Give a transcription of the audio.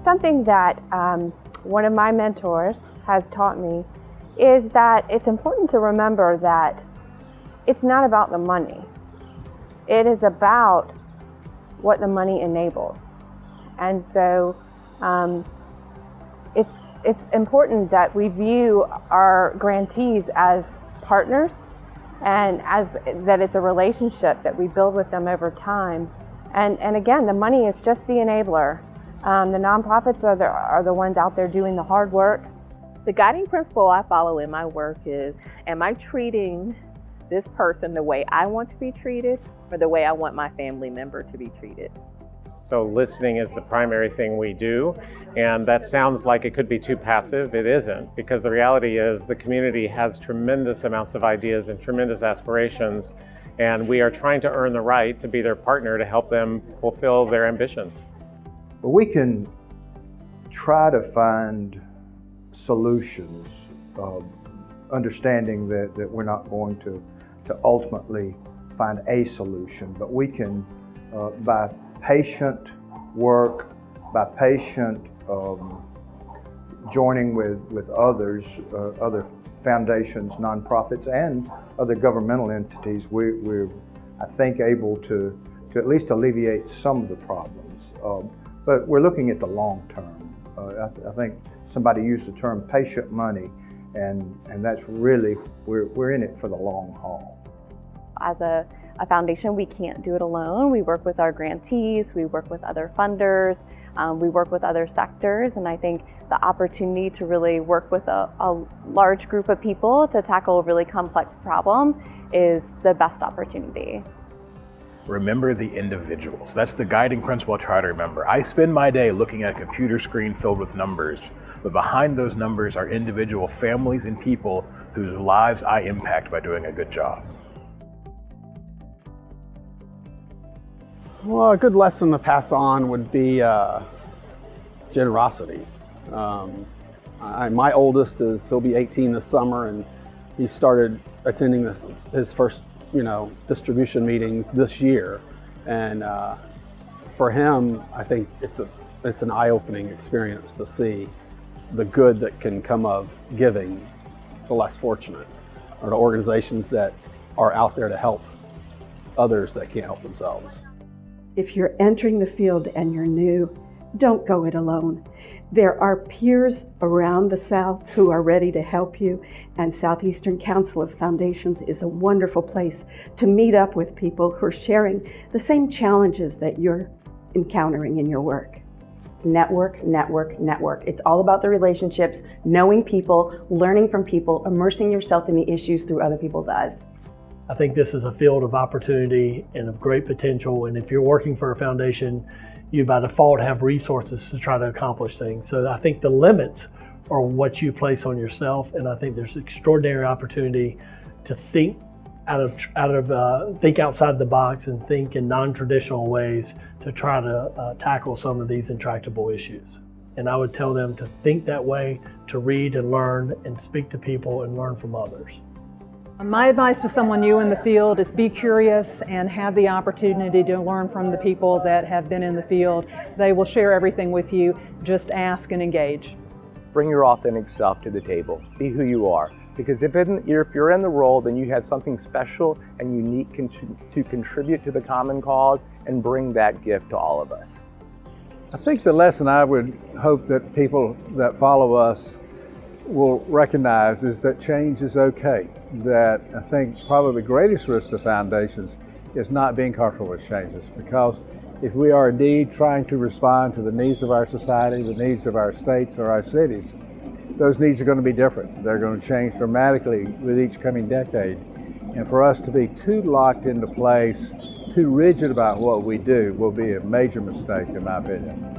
Something that one of my mentors has taught me is that it's important to remember that it's not about the money. It is about what the money enables. And so it's important that we view our grantees as partners, and that it's a relationship that we build with them over time. And again, the money is just the enabler. The nonprofits are the ones out there doing the hard work. The guiding principle I follow in my work is, am I treating this person the way I want to be treated, or the way I want my family member to be treated? So listening is the primary thing we do, and that sounds like it could be too passive. It isn't, because the reality is the community has tremendous amounts of ideas and tremendous aspirations, and we are trying to earn the right to be their partner to help them fulfill their ambitions. We can try to find solutions, understanding that we're not going to ultimately find a solution, but we can, by patient work, by patient joining with others, other foundations, nonprofits, and other governmental entities, we're, I think, able to at least alleviate some of the problems. But we're looking at the long term. I think somebody used the term patient money, and that's really, we're in it for the long haul. As a foundation, we can't do it alone. We work with our grantees, we work with other funders, we work with other sectors, and I think the opportunity to really work with a large group of people to tackle a really complex problem is the best opportunity. Remember the individuals. That's the guiding principle I try to remember. I spend my day looking at a computer screen filled with numbers, but behind those numbers are individual families and people whose lives I impact by doing a good job. Well, a good lesson to pass on would be generosity. My oldest he'll be 18 this summer, and he started attending his first distribution meetings this year, and for him, I think it's an eye-opening experience to see the good that can come of giving to less fortunate, or to organizations that are out there to help others that can't help themselves. If you're entering the field and you're new, don't go it alone. There are peers around the South who are ready to help you, and Southeastern Council of Foundations is a wonderful place to meet up with people who are sharing the same challenges that you're encountering in your work. Network, network, network. It's all about the relationships, knowing people, learning from people, immersing yourself in the issues through other people's eyes. I think this is a field of opportunity and of great potential, and if you're working for a foundation, you by default have resources to try to accomplish things. So I think the limits are what you place on yourself, and I think there's extraordinary opportunity to think think outside the box and think in non-traditional ways to try to tackle some of these intractable issues. And I would tell them to think that way, to read and learn and speak to people and learn from others. My advice to someone new in the field is be curious and have the opportunity to learn from the people that have been in the field. They will share everything with you. Just ask and engage. Bring your authentic self to the table. Be who you are. Because if you're in the role, then you have something special and unique to contribute to the common cause and bring that gift to all of us. I think the lesson I would hope that people that follow us will recognize is that change is okay. That I think probably the greatest risk to foundations is not being comfortable with changes, because if we are indeed trying to respond to the needs of our society, the needs of our states or our cities, those needs are going to be different. They're going to change dramatically with each coming decade. And for us to be too locked into place, too rigid about what we do, will be a major mistake in my opinion.